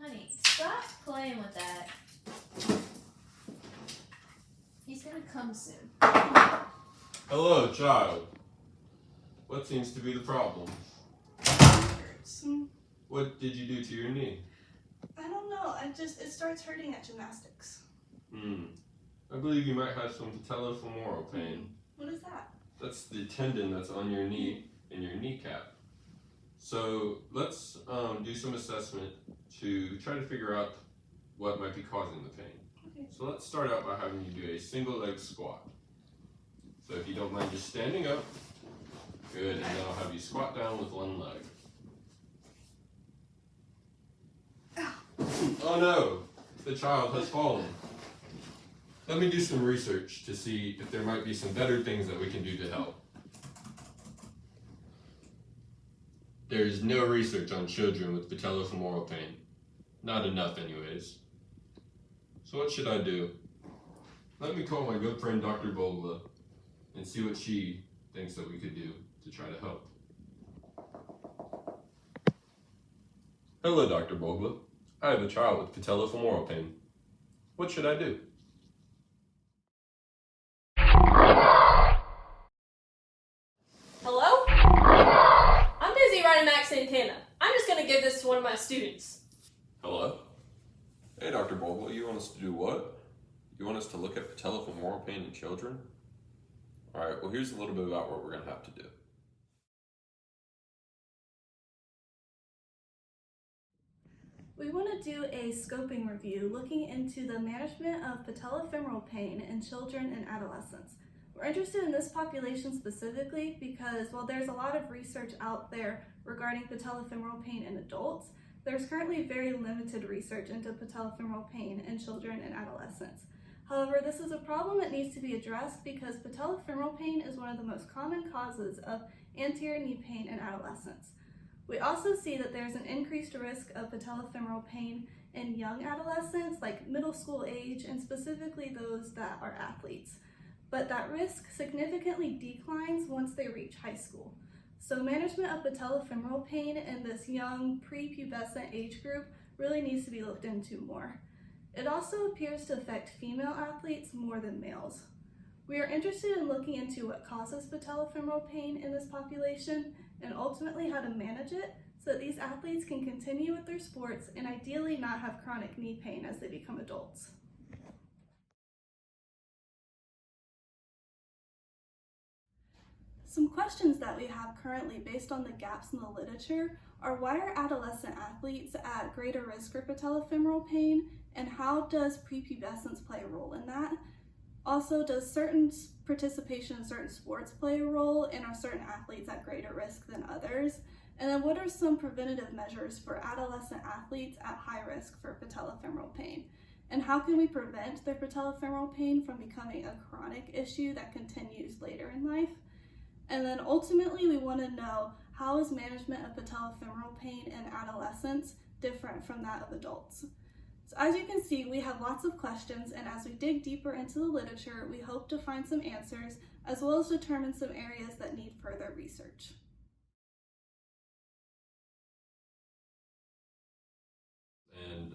Honey, stop playing with that. He's gonna come soon. Hello, child. What seems to be the problem? Hurts. What did you do to your knee? I don't know. It starts hurting at gymnastics. I believe you might have some patellofemoral pain. What is that? That's the tendon that's on your knee and your kneecap. So let's do some assessment to try to figure out what might be causing the pain. Okay. So let's start out by having you do a single leg squat. So if you don't mind just standing up, good, and then I'll have you squat down with one leg. Oh no, the child has fallen. Let me do some research to see if there might be some better things that we can do to help. There's no research on children with patellofemoral pain. Not enough anyways. So what should I do? Let me call my good friend Dr. Bogla and see what she thinks that we could do to try to help. Hello, Dr. Bogla. I have a child with patellofemoral pain. What should I do? Hello? I'm busy writing Max Santana. I'm just gonna give this to one of my students. Hello? Hey, Dr. Bogla, you want us to do what? You want us to look at patellofemoral pain in children? Alright, well here's a little bit about what we're going to have to do. We want to do a scoping review looking into the management of patellofemoral pain in children and adolescents. We're interested in this population specifically because while there's a lot of research out there regarding patellofemoral pain in adults, there's currently very limited research into patellofemoral pain in children and adolescents. However, this is a problem that needs to be addressed because patellofemoral pain is one of the most common causes of anterior knee pain in adolescents. We also see that there's an increased risk of patellofemoral pain in young adolescents, like middle school age, and specifically those that are athletes. But that risk significantly declines once they reach high school. So management of patellofemoral pain in this young prepubescent age group really needs to be looked into more. It also appears to affect female athletes more than males. We are interested in looking into what causes patellofemoral pain in this population and ultimately how to manage it so that these athletes can continue with their sports and ideally not have chronic knee pain as they become adults. Some questions that we have currently based on the gaps in the literature are why are adolescent athletes at greater risk for patellofemoral pain, and how does prepubescence play a role in that? Also, does certain participation in certain sports play a role, and are certain athletes at greater risk than others? And then what are some preventative measures for adolescent athletes at high risk for patellofemoral pain? And how can we prevent their patellofemoral pain from becoming a chronic issue that continues later in life? And then ultimately, we want to know how is management of patellofemoral pain in adolescents different from that of adults? So as you can see, we have lots of questions, and as we dig deeper into the literature, we hope to find some answers, as well as determine some areas that need further research. And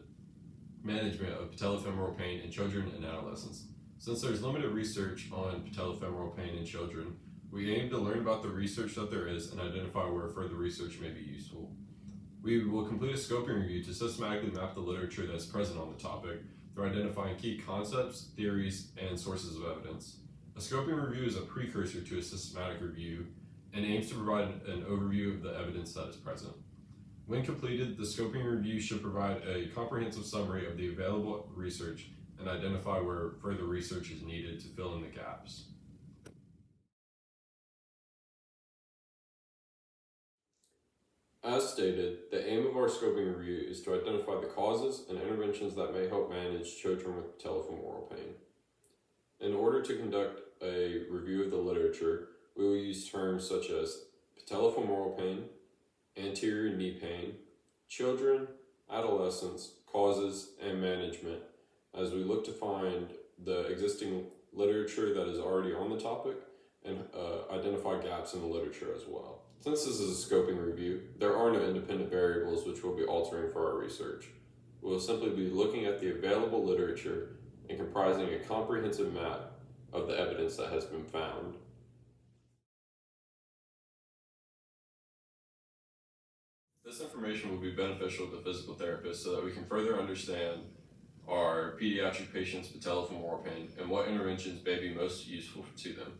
management of patellofemoral pain in children and adolescents. Since there's limited research on patellofemoral pain in children, we aim to learn about the research that there is and identify where further research may be useful. We will complete a scoping review to systematically map the literature that's present on the topic through identifying key concepts, theories, and sources of evidence. A scoping review is a precursor to a systematic review and aims to provide an overview of the evidence that is present. When completed, the scoping review should provide a comprehensive summary of the available research and identify where further research is needed to fill in the gaps. As stated, the aim of our scoping review is to identify the causes and interventions that may help manage children with patellofemoral pain. In order to conduct a review of the literature, we will use terms such as patellofemoral pain, anterior knee pain, children, adolescents, causes, and management as we look to find the existing literature that is already on the topic and identify gaps in the literature as well. Since this is a scoping review, there are no independent variables which we'll be altering for our research. We will simply be looking at the available literature and comprising a comprehensive map of the evidence that has been found. This information will be beneficial to physical therapists so that we can further understand our pediatric patients' patellofemoral pain and what interventions may be most useful to them.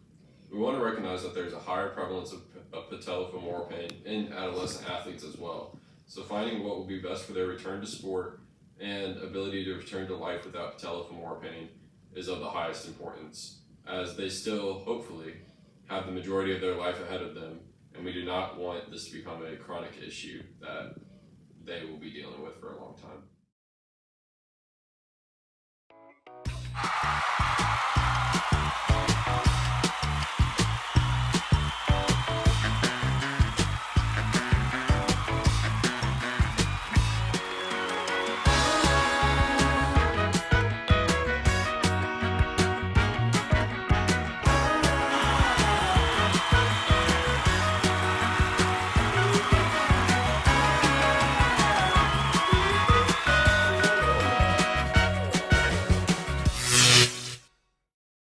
We want to recognize that there's a higher prevalence of patellofemoral pain in adolescent athletes as well. So finding what will be best for their return to sport and ability to return to life without patellofemoral pain is of the highest importance, as they still, hopefully, have the majority of their life ahead of them, and we do not want this to become a chronic issue that they will be dealing with for a long time.